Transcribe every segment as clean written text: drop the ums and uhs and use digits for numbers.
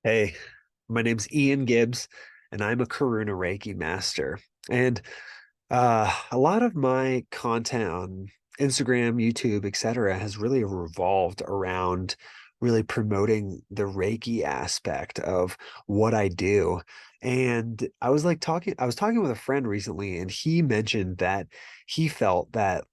Hey, my name's Ian Gibbs, and I'm a Karuna Reiki master. And a lot of my content on Instagram, YouTube, etc., has really revolved around really promoting the Reiki aspect of what I do. And I was talking with a friend recently, and he mentioned that he felt that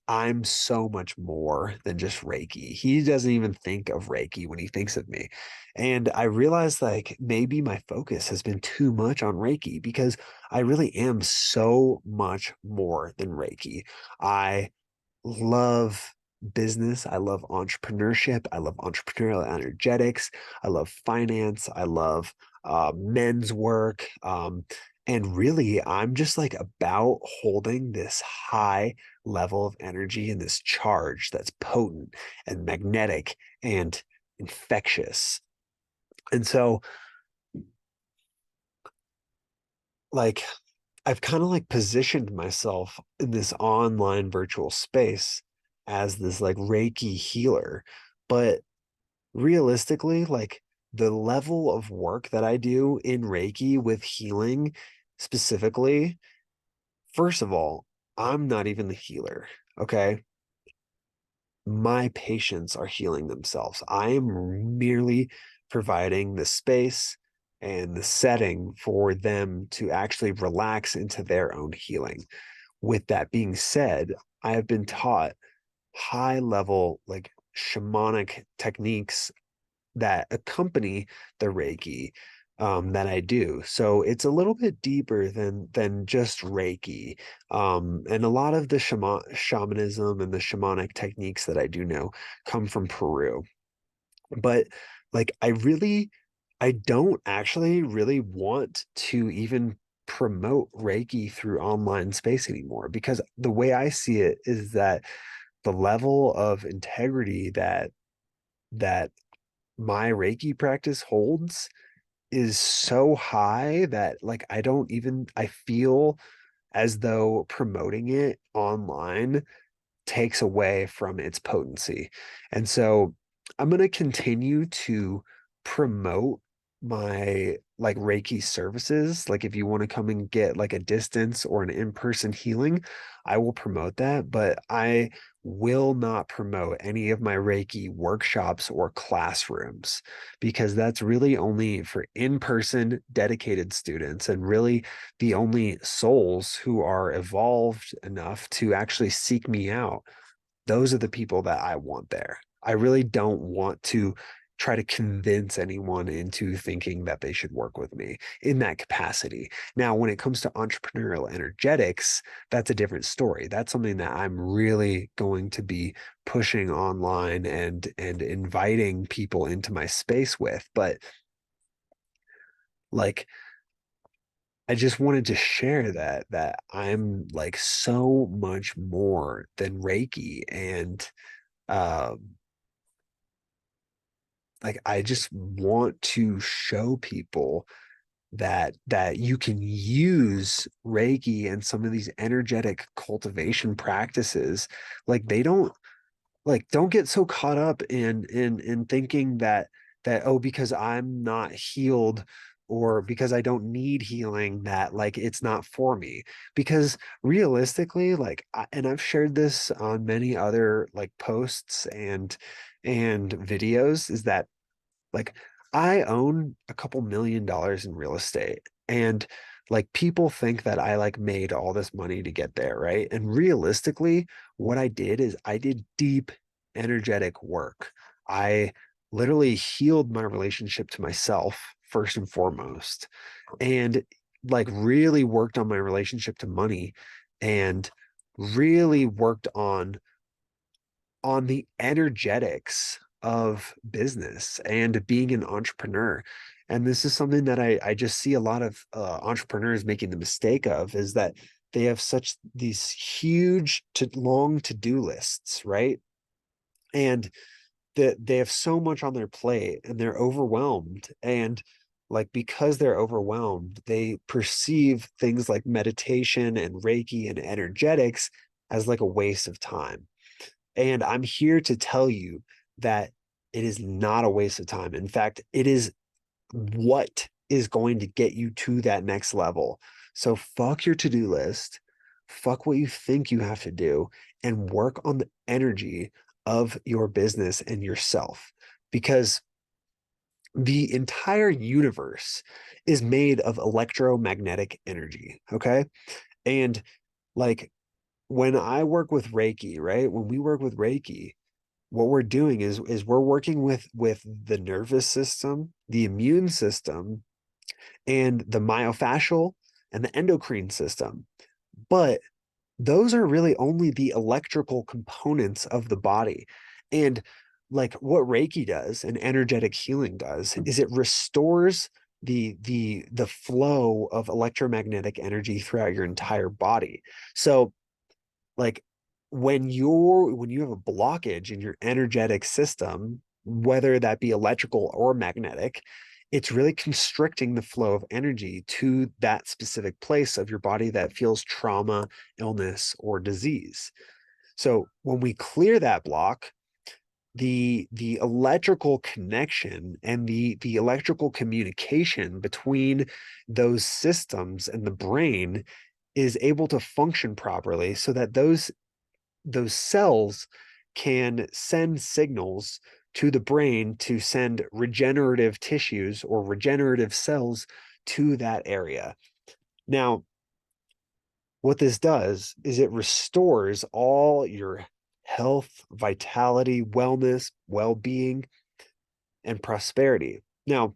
I'm so much more than just Reiki. He doesn't even think of Reiki when he thinks of me. And I realized like maybe my focus has been too much on Reiki because I really am so much more than Reiki. I love business. I love entrepreneurship. I love entrepreneurial energetics. I love finance. I love men's work. And really, I'm just like about holding this high level of energy and this charge that's potent and magnetic and infectious. And so, like, I've kind of like positioned myself in this online virtual space as this like Reiki healer. But realistically, like the level of work that I do in Reiki with healing specifically, first of all, I'm not even the healer. Okay. My patients are healing themselves. I am merely providing the space and the setting for them to actually relax into their own healing. With that being said, I have been taught high level, like shamanic techniques that accompany the Reiki that I do. So it's a little bit deeper than just Reiki. And a lot of the shamanism and the shamanic techniques that I do know come from Peru. But like I don't actually really want to even promote Reiki through online space anymore because the way I see it is that the level of integrity that my Reiki practice holds is so high that like I feel as though promoting it online takes away from its potency. And so I'm going to continue to promote my like Reiki services. Like if you want to come and get like a distance or an in-person healing, I will promote that, but I will not promote any of my Reiki workshops or classrooms because that's really only for in-person dedicated students and really the only souls who are evolved enough to actually seek me out. Those are the people that I want there. I really don't want to try to convince anyone into thinking that they should work with me in that capacity. Now, when it comes to entrepreneurial energetics, that's a different story. That's something that I'm really going to be pushing online and inviting people into my space with. But like I just wanted to share that I'm like so much more than Reiki and um like I just want to show people that you can use Reiki and some of these energetic cultivation practices. Like they don't get so caught up in thinking that oh, because I'm not healed or because I don't need healing, that like it's not for me. Because realistically, and I've shared this on many other like posts and videos, is that like I own a couple $1 million in real estate, and like people think that I like made all this money to get there, right? And realistically, what I did is I did deep energetic work. I literally healed my relationship to myself first and foremost, and like really worked on my relationship to money and really worked on the energetics of business and being an entrepreneur. And this is something that I just see a lot of entrepreneurs making the mistake of, is that they have such these huge to long to-do lists, right? And that they have so much on their plate and they're overwhelmed. And like because they're overwhelmed, they perceive things like meditation and Reiki and energetics as like a waste of time. And I'm here to tell you that It is not a waste of time. In fact, it is what is going to get you to that next level. So fuck your to-do list, fuck what you think you have to do, and work on the energy of your business and yourself. Because the entire universe is made of electromagnetic energy. Okay. And like when I work with Reiki, right? When we work with Reiki, what we're doing is we're working with the nervous system, the immune system, and the myofascial and the endocrine system. But those are really only the electrical components of the body. And like what Reiki does and energetic healing does is it restores the flow of electromagnetic energy throughout your entire body. So like when you have a blockage in your energetic system, whether that be electrical or magnetic, it's really constricting the flow of energy to that specific place of your body that feels trauma, illness, or disease. So when we clear that block, the electrical connection and the electrical communication between those systems and the brain is able to function properly so that those cells can send signals to the brain to send regenerative tissues or regenerative cells to that area. Now, what this does is it restores all your health, vitality, wellness, well-being, and prosperity. Now,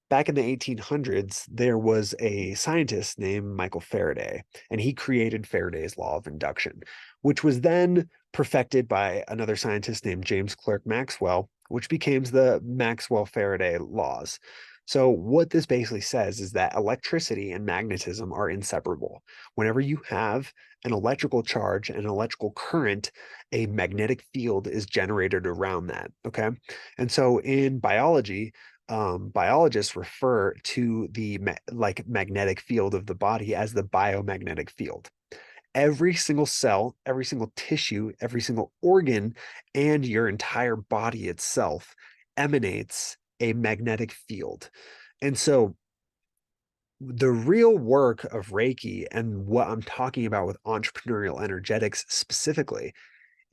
back in the 1800s, there was a scientist named Michael Faraday, and he created Faraday's law of induction, which was then perfected by another scientist named James Clerk Maxwell, which became the Maxwell Faraday laws. So, what this basically says is that electricity and magnetism are inseparable. Whenever you have an electrical charge and an electrical current, a magnetic field is generated around that. Okay. And so, in biology, biologists refer to the magnetic field of the body as the biomagnetic field. Every single cell, every single tissue, every single organ, and your entire body itself emanates a magnetic field. And so the real work of Reiki and what I'm talking about with entrepreneurial energetics specifically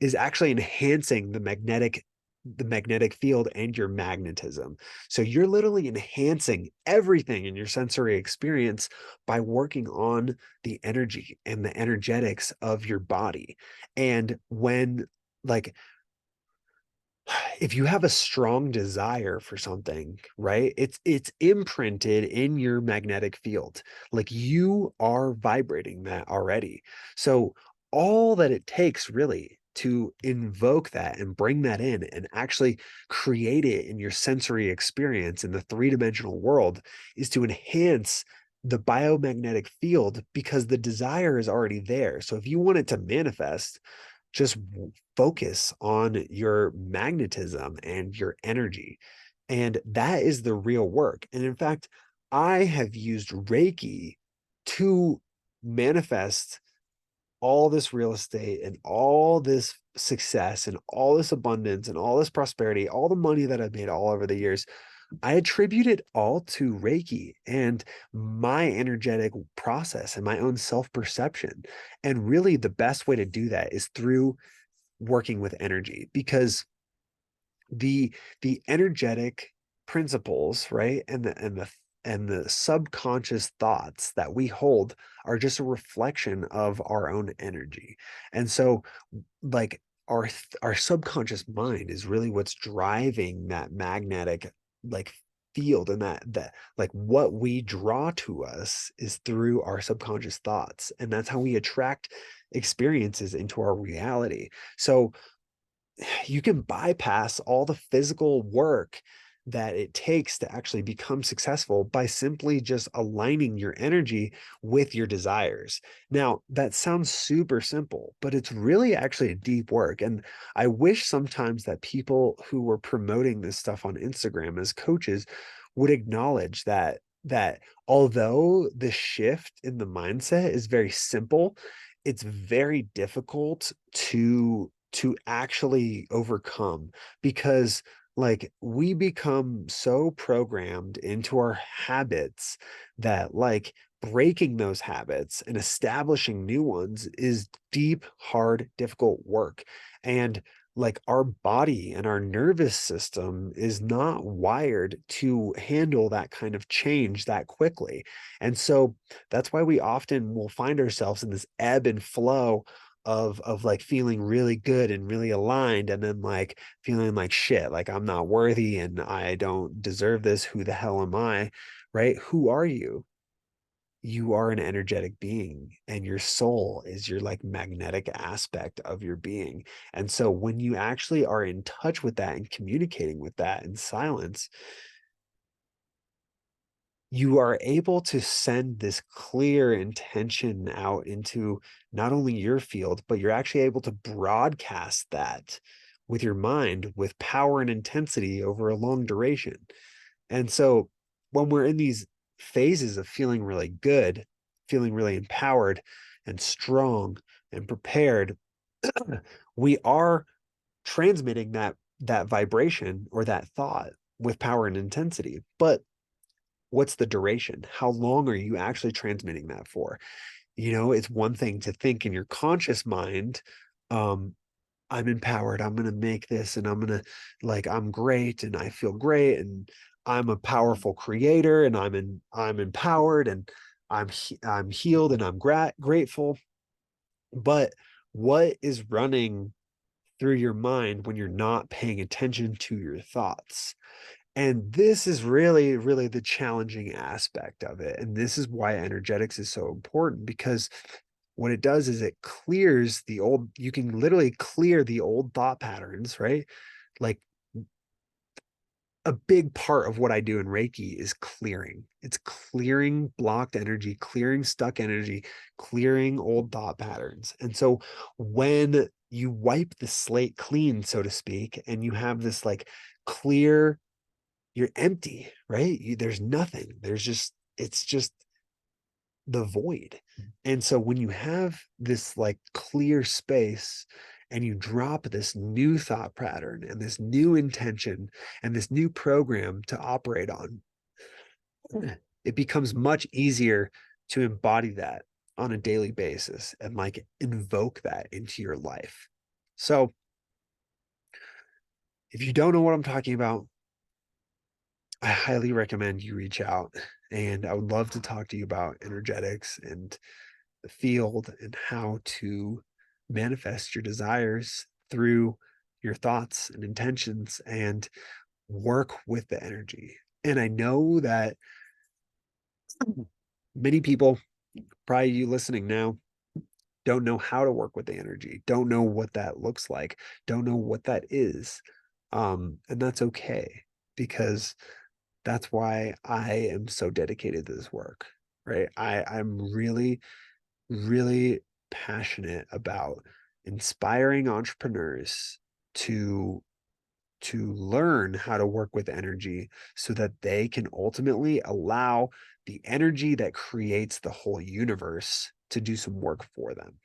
is actually enhancing the magnetic field and your magnetism. So you're literally enhancing everything in your sensory experience by working on the energy and the energetics of your body. And when like if you have a strong desire for something, right? It's imprinted in your magnetic field. Like you are vibrating that already. So all that it takes really to invoke that and bring that in and actually create it in your sensory experience in the three-dimensional world is to enhance the biomagnetic field because the desire is already there. So if you want it to manifest, just focus on your magnetism and your energy. And that is the real work. And in fact, I have used Reiki to manifest all this real estate and all this success and all this abundance and all this prosperity, all the money that I've made all over the years. I attribute it all to Reiki and my energetic process and my own self perception. And really, the best way to do that is through working with energy because the energetic principles, right? And the subconscious thoughts that we hold are just a reflection of our own energy. And so like our subconscious mind is really what's driving that magnetic like field, and that like what we draw to us is through our subconscious thoughts, and that's how we attract experiences into our reality. So you can bypass all the physical work that it takes to actually become successful by simply just aligning your energy with your desires. Now, that sounds super simple, but it's really actually a deep work. And I wish sometimes that people who were promoting this stuff on Instagram as coaches would acknowledge that although the shift in the mindset is very simple, it's very difficult to actually overcome, because like we become so programmed into our habits that like breaking those habits and establishing new ones is deep, hard, difficult work. And like our body and our nervous system is not wired to handle that kind of change that quickly. And so that's why we often will find ourselves in this ebb and flow of like feeling really good and really aligned, and then like feeling like shit, like I'm not worthy and I don't deserve this. Who the hell am I? Right? Who are you? You are an energetic being, and your soul is your like magnetic aspect of your being. And so when you actually are in touch with that and communicating with that in silence, you are able to send this clear intention out into not only your field, but you're actually able to broadcast that with your mind with power and intensity over a long duration. And so when we're in these phases of feeling really good, feeling really empowered and strong and prepared, we are transmitting that vibration or that thought with power and intensity. But what's the duration? How long are you actually transmitting that for? You know, it's one thing to think in your conscious mind, um, I'm empowered, I'm going to make this, and I'm going to like, I'm great and I feel great and I'm a powerful creator and I'm empowered and I'm healed and I'm grateful. But what is running through your mind when you're not paying attention to your thoughts? And this is really, really the challenging aspect of it. And this is why energetics is so important, because what it does is it clears the old, you can literally clear the old thought patterns, right? Like a big part of what I do in Reiki is clearing. It's clearing blocked energy, clearing stuck energy, clearing old thought patterns. And so when you wipe the slate clean, so to speak, and you have this like clear, you're empty, right? There's nothing. There's just, it's just the void. And so when you have this like clear space and you drop this new thought pattern and this new intention and this new program to operate on, it becomes much easier to embody that on a daily basis and like invoke that into your life. So if you don't know what I'm talking about, I highly recommend you reach out, and I would love to talk to you about energetics and the field and how to manifest your desires through your thoughts and intentions and work with the energy. And I know that many people, probably you listening now, don't know how to work with the energy, don't know what that looks like, don't know what that is. And that's okay, because that's why I am so dedicated to this work, right? I'm really, really passionate about inspiring entrepreneurs to learn how to work with energy so that they can ultimately allow the energy that creates the whole universe to do some work for them.